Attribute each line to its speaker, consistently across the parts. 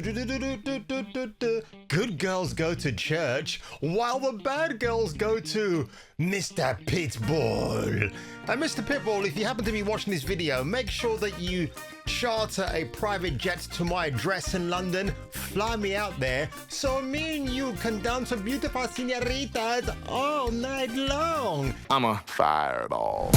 Speaker 1: Good girls go to church while the bad girls go to Mr. Pitbull. And Mr. Pitbull, if you happen to be watching this video, make sure that you charter a private jet to my address in London, fly me out there, so me and you can dance with beautiful senoritas all night long.
Speaker 2: I'm a fireball.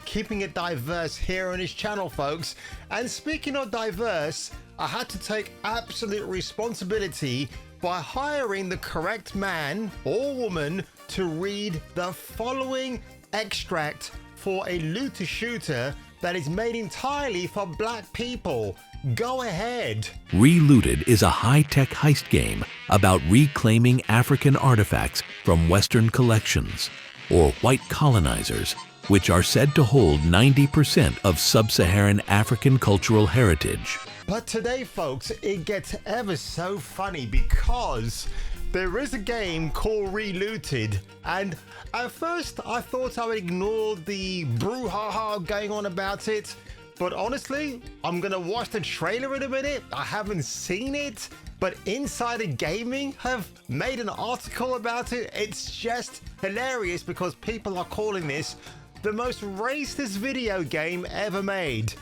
Speaker 1: Keeping it diverse here on his channel, folks. And speaking of diverse, I had to take absolute responsibility by hiring the correct man or woman to read the following extract for a looter shooter that is made entirely for black people. Go ahead.
Speaker 3: ReLooted is a high-tech heist game about reclaiming African artifacts from Western collections, or white colonizers, which are said to hold 90% of sub-Saharan African cultural heritage.
Speaker 1: But today, folks, it gets ever so funny because there is a game called ReLooted, and at first I thought I would ignore the brouhaha going on about it, but honestly, I'm gonna watch the trailer in a minute. I haven't seen it, but Insider Gaming have made an article about it. It's just hilarious because people are calling this the most racist video game ever made.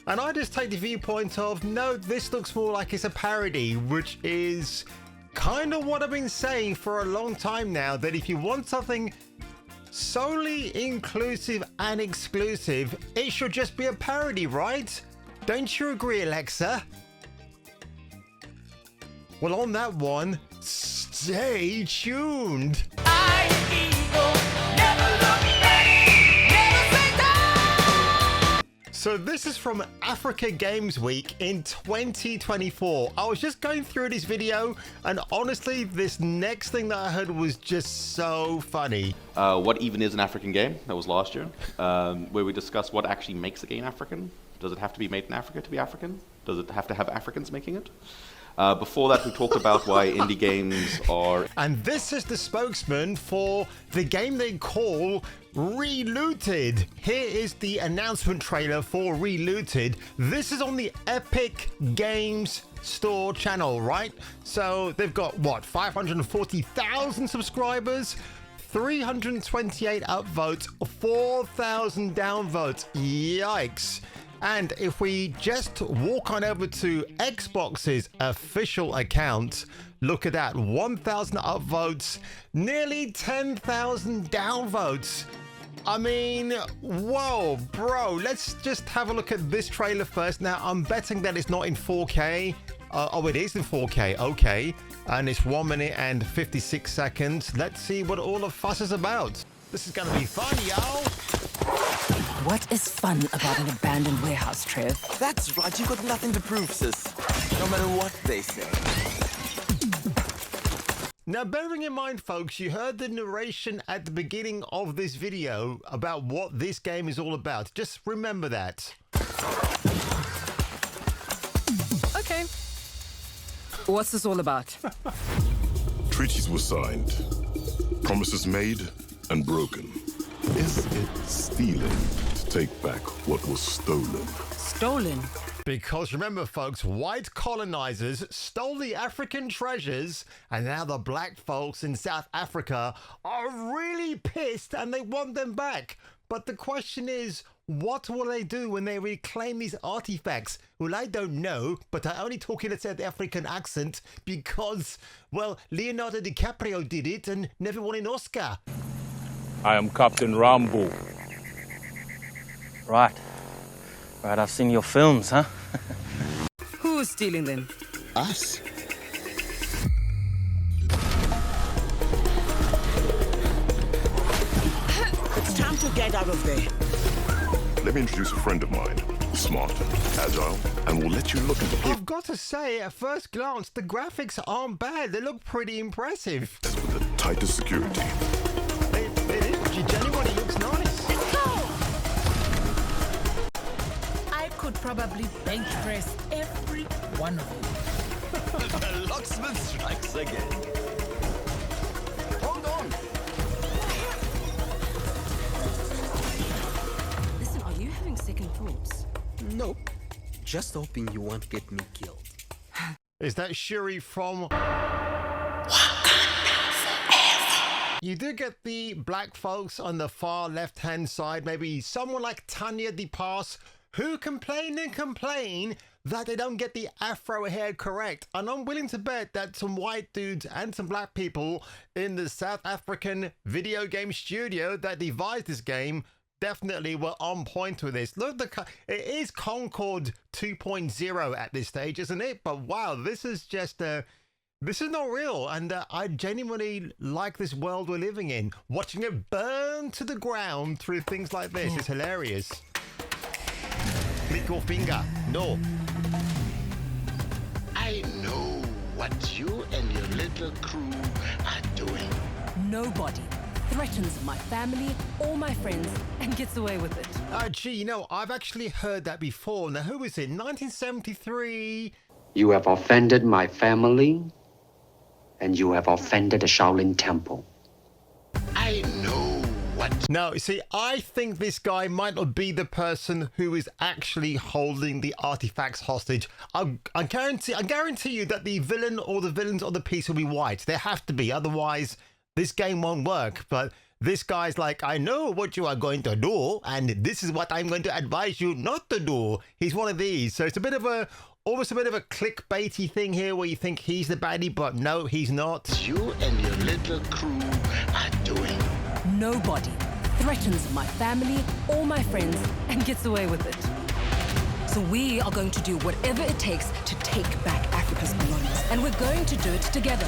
Speaker 1: And I just take the viewpoint of, no, this looks more like it's a parody, which is kind of what I've been saying for a long time now, that if you want something solely inclusive and exclusive, it should just be a parody, right? Don't you agree, Alexa? Well, on that one, stay tuned. So this is from Africa Games Week in 2024. I was just going through this video, and honestly, this next thing that I heard was just so funny.
Speaker 4: What even is an African game? That was last year, where we discussed what actually makes a game African. Does it have to be made in Africa to be African? Does it have to have Africans making it? Before that, we talked about why indie games are...
Speaker 1: And this is the spokesman for the game they call ReLooted. Here is the announcement trailer for ReLooted. This is on the Epic Games Store channel, right? So they've got, what, 540,000 subscribers? 328 upvotes, 4,000 downvotes. Yikes. And if we just walk on over to Xbox's official account, look at that, 1,000 upvotes, nearly 10,000 downvotes. I mean, whoa, bro, let's just have a look at this trailer first. Now, I'm betting that it's not in 4K. Oh, it is in 4K, okay. And it's 1 minute and 56 seconds. Let's see what all the fuss is about. This is gonna be fun, y'all.
Speaker 5: What is fun about an abandoned warehouse, Trev?
Speaker 6: That's right, you got nothing to prove, sis. No matter what they say.
Speaker 1: Now, bearing in mind, folks, you heard the narration at the beginning of this video about what this game is all about. Just remember that.
Speaker 5: Okay. What's this all about?
Speaker 2: Treaties were signed, promises made and broken. Is it stealing to take back what was stolen?
Speaker 5: Stolen?
Speaker 1: Because remember, folks, white colonizers stole the African treasures, and now the black folks in South Africa are really pissed and they want them back. But the question is, what will they do when they reclaim these artifacts? Well, I don't know, but I only talk in a South African accent because, well, Leonardo DiCaprio did it and never won an Oscar.
Speaker 7: I am Captain Rambo.
Speaker 6: Right. Right, I've seen your films, huh?
Speaker 5: Who's stealing them?
Speaker 2: Us?
Speaker 6: It's time to get out of there.
Speaker 2: Let me introduce a friend of mine. Smart, agile, and will let you look into the
Speaker 1: I've got to say, at first glance, the graphics aren't bad. They look pretty impressive.
Speaker 2: with the tightest security.
Speaker 1: It is. Genuinely looks nice.
Speaker 8: I could probably bench press every one of them.
Speaker 6: The locksmith strikes again. Hold on.
Speaker 5: Listen, are you having second thoughts?
Speaker 6: Nope. just hoping you won't get me killed.
Speaker 1: Is that Shuri from... You do get the black folks on the far left-hand side, maybe someone like Tanya DePass, who complain and complain that they don't get the afro hair correct. And I'm willing to bet that some white dudes and some black people in the South African video game studio that devised this game definitely were on point with this. Look, it is Concord 2.0 at this stage, isn't it? But wow, this is just this is not real, and I genuinely like this world we're living in. Watching it burn to the ground through things like this is hilarious. Click your finger. No.
Speaker 9: I know what you and your little crew are doing.
Speaker 5: Nobody threatens my family or my friends and gets away with it.
Speaker 1: Gee, you know, I've actually heard that before. Now, who is it? 1973?
Speaker 10: You have offended my family, and you have offended the Shaolin Temple.
Speaker 9: I know what...
Speaker 1: No, see, I think this guy might not be the person who is actually holding the artifacts hostage. I guarantee you that the villain or the villains of the piece will be white. They have to be, otherwise this game won't work. But this guy's like, I know what you are going to do, and this is what I'm going to advise you not to do. He's one of these. So it's a bit of a... almost a bit of a clickbaity thing here where you think he's the baddie, but no, he's not.
Speaker 9: You and your little crew are doing.
Speaker 5: Nobody threatens my family or my friends and gets away with it. So we are going to do whatever it takes to take back Africa's belongings, and we're going to do it together.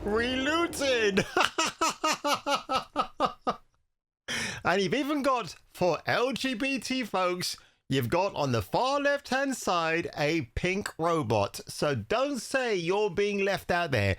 Speaker 1: ReLooted! And you've even got, for LGBT folks, you've got on the far left-hand side a pink robot. So don't say you're being left out there.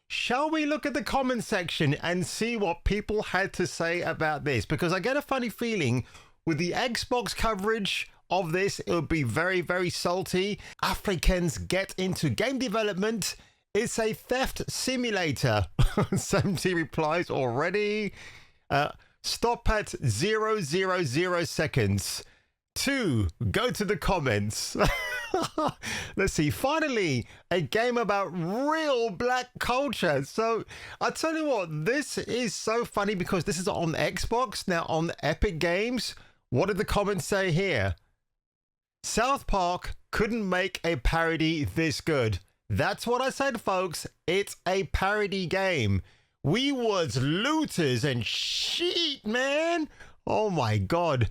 Speaker 1: Shall we look at the comment section and see what people had to say about this? Because I get a funny feeling with the Xbox coverage of this, it would be very, very salty. Africans get into game development. It's a theft simulator. 70 replies already. Stop at 000 seconds. 2, go to the comments. Let's see. Finally, a game about real black culture. So I'll tell you what, this is so funny because this is on Xbox. Now on Epic Games, what did the comments say here? South Park couldn't make a parody this good. That's what I said, folks. It's a parody game. We was looters and shit, man. Oh my God.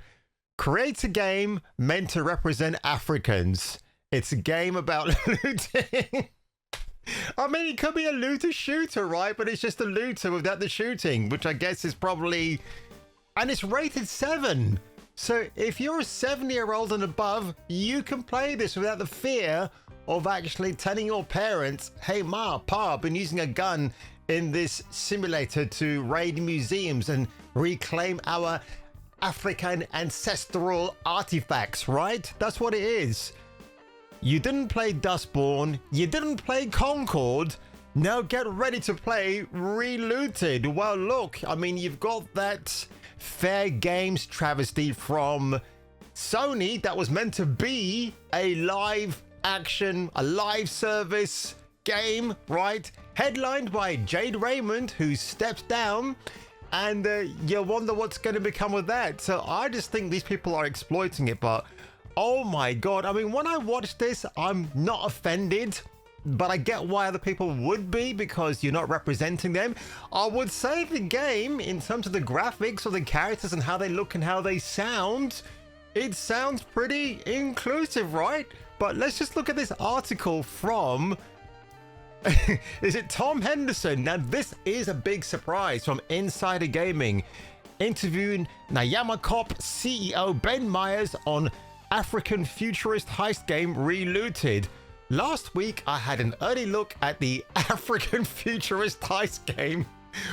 Speaker 1: Create a game meant to represent Africans. It's a game about looting. I mean, it could be a looter shooter, right? But it's just a looter without the shooting, which I guess is probably... And it's rated 7. So if you're a 7-year-old and above, you can play this without the fear of actually telling your parents, hey, Ma, Pa, I've been using a gun in this simulator to raid museums and reclaim our African ancestral artifacts, right? That's what it is. You didn't play Dustborn. You didn't play Concord. Now get ready to play ReLooted. Well, look, I mean, you've got that Fair Games travesty from Sony that was meant to be a live action, a live service game, right? Headlined by Jade Raymond, who steps down, and you wonder what's going to become of that. So I just think these people are exploiting it, but oh my God. I mean, when I watch this, I'm not offended, but I get why other people would be, because you're not representing them. I would say the game, in terms of the graphics or the characters and how they look and how they sound, it sounds pretty inclusive, right? But let's just look at this article from... is it Tom Henderson? Now, this is a big surprise from Insider Gaming, interviewing Nyama Cop CEO Ben Myers on African futurist heist game ReLooted. Last week, I had an early look at the African futurist heist game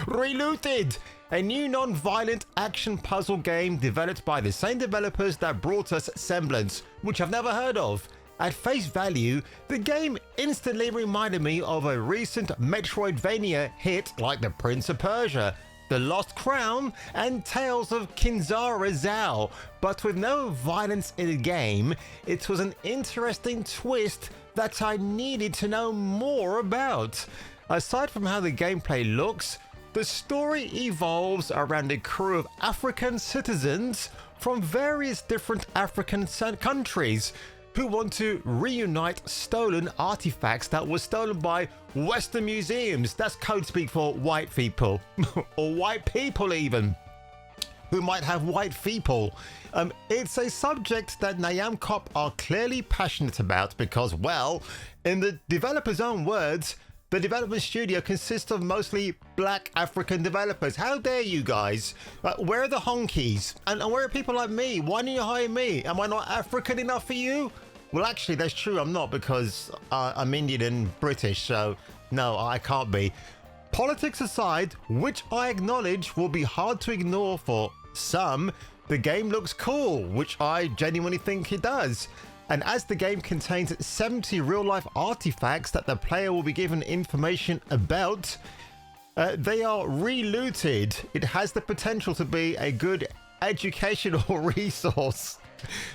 Speaker 1: ReLooted, a new non-violent action puzzle game developed by the same developers that brought us Semblance, which I've never heard of. At face value, the game instantly reminded me of a recent Metroidvania hit like The Prince of Persia, The Lost Crown, and Tales of Kinzara Zao, but with no violence in the game. It was an interesting twist that I needed to know more about. Aside from how the gameplay looks, the story evolves around a crew of African citizens from various different African countries who want to reunite stolen artifacts that were stolen by Western museums. That's code speak for white people, or white people even, who might have white people. It's a subject that Nayam Cop are clearly passionate about because, well, in the developer's own words, the development studio consists of mostly black African developers. How dare you guys? Where are the honkies? And where are people like me? Why didn't you hire me? Am I not African enough for you? Well, actually, that's true. I'm not, because I'm Indian and British, so no, I can't be. Politics aside, which I acknowledge will be hard to ignore for some, the game looks cool, which I genuinely think it does. And as the game contains 70 real-life artifacts that the player will be given information about, they are ReLooted. It has the potential to be a good educational resource.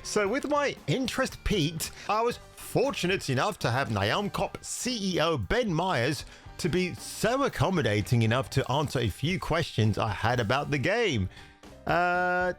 Speaker 1: So with my interest peaked, I was fortunate enough to have Nayam Cop CEO Ben Myers to be so accommodating enough to answer a few questions I had about the game. So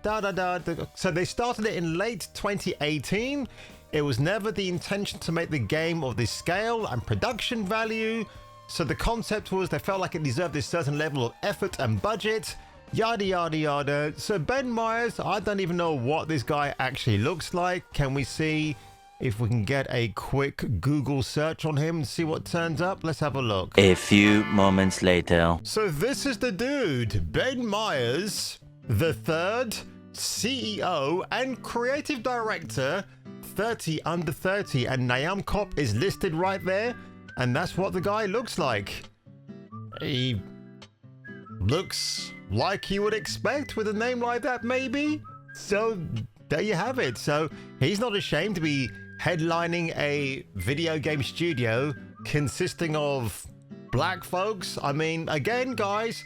Speaker 1: they started it in late 2018. It was never the intention to make the game of this scale and production value. So the concept was they felt like it deserved a certain level of effort and budget. Yada yada yada. So Ben Myers, I don't even know what this guy actually looks like. Can we see if we can get a quick Google search on him and see what turns up? Let's have a look.
Speaker 11: A few moments later.
Speaker 1: So this is the dude, Ben Myers, the third CEO and creative director, 30 under 30, and Nayam Cop is listed right there, and that's what the guy looks like. He looks like you would expect with a name like that, maybe. So there you have it. So he's not ashamed to be headlining a video game studio consisting of black folks. I mean, again, guys,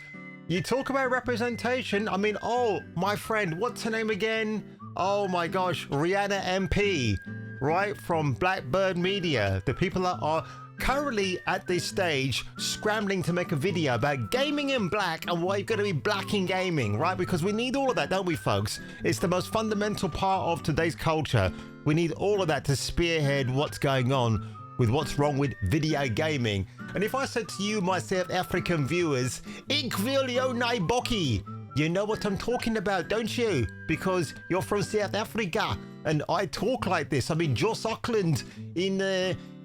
Speaker 1: you talk about representation. I mean, oh, my friend, what's her name again? Oh my gosh, Rihanna MP, right, from Blackbird Media, the people that are currently at this stage scrambling to make a video about gaming in black and why you've got to be black in gaming, right? Because we need all of that, don't we, folks? It's the most fundamental part of today's culture. We need all of that to spearhead what's going on with what's wrong with video gaming. And if I said to you, my South African viewers, Ik wil jou nie bokkie, you know what I'm talking about, don't you? Because you're from South Africa and I talk like this. I mean, Joss Auckland in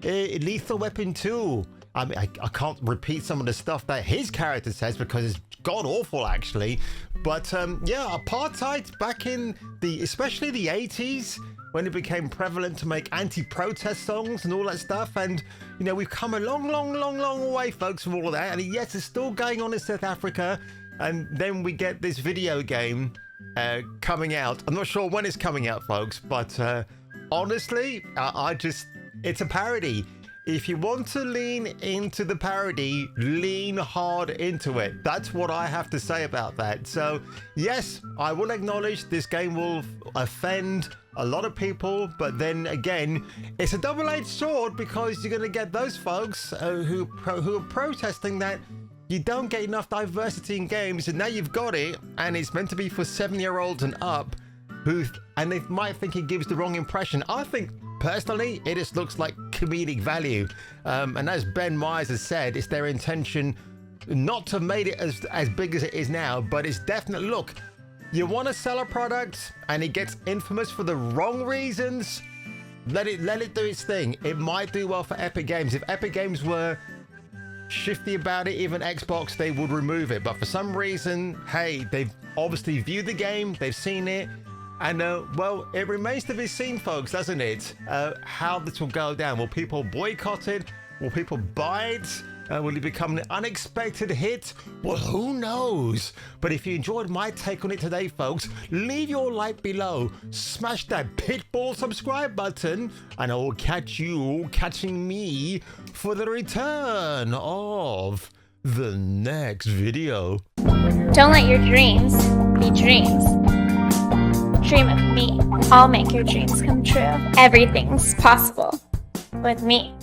Speaker 1: Lethal Weapon 2. I mean, I can't repeat some of the stuff that his character says because it's god awful, actually. But yeah, apartheid back in especially the 80s, when it became prevalent to make anti-protest songs and all that stuff. And, you know, we've come a long way, folks, from all of that. And yes, it's still going on in South Africa. And then we get this video game coming out. I'm not sure when it's coming out, folks, but honestly, it's a parody. If you want to lean into the parody, lean hard into it. That's what I have to say about that. So, yes, I will acknowledge this game will offend a lot of people, but then again, it's a double-edged sword because you're going to get those folks who are protesting that you don't get enough diversity in games, and now you've got it, and it's meant to be for 7-year-olds and up, and they might think it gives the wrong impression. I think, personally, it just looks like comedic value. And as Ben Myers has said, it's their intention not to make it as big as it is now, but it's definitely, look, you want to sell a product and it gets infamous for the wrong reasons, let it do its thing. It might do well for Epic Games. If Epic Games were shifty about it, even Xbox, they would remove it. But for some reason, hey, they've obviously viewed the game, they've seen it, and well, it remains to be seen, folks, doesn't it? How this will go down. Will people boycott it? Will people buy it? Will it become an unexpected hit? Well, who knows? But if you enjoyed my take on it today, folks, leave your like below, smash that pitbull subscribe button, and I will catch you catching me for the return of the next video.
Speaker 12: Don't let your dreams be dreams. Dream of me. I'll make your dreams come true. Everything's possible with me.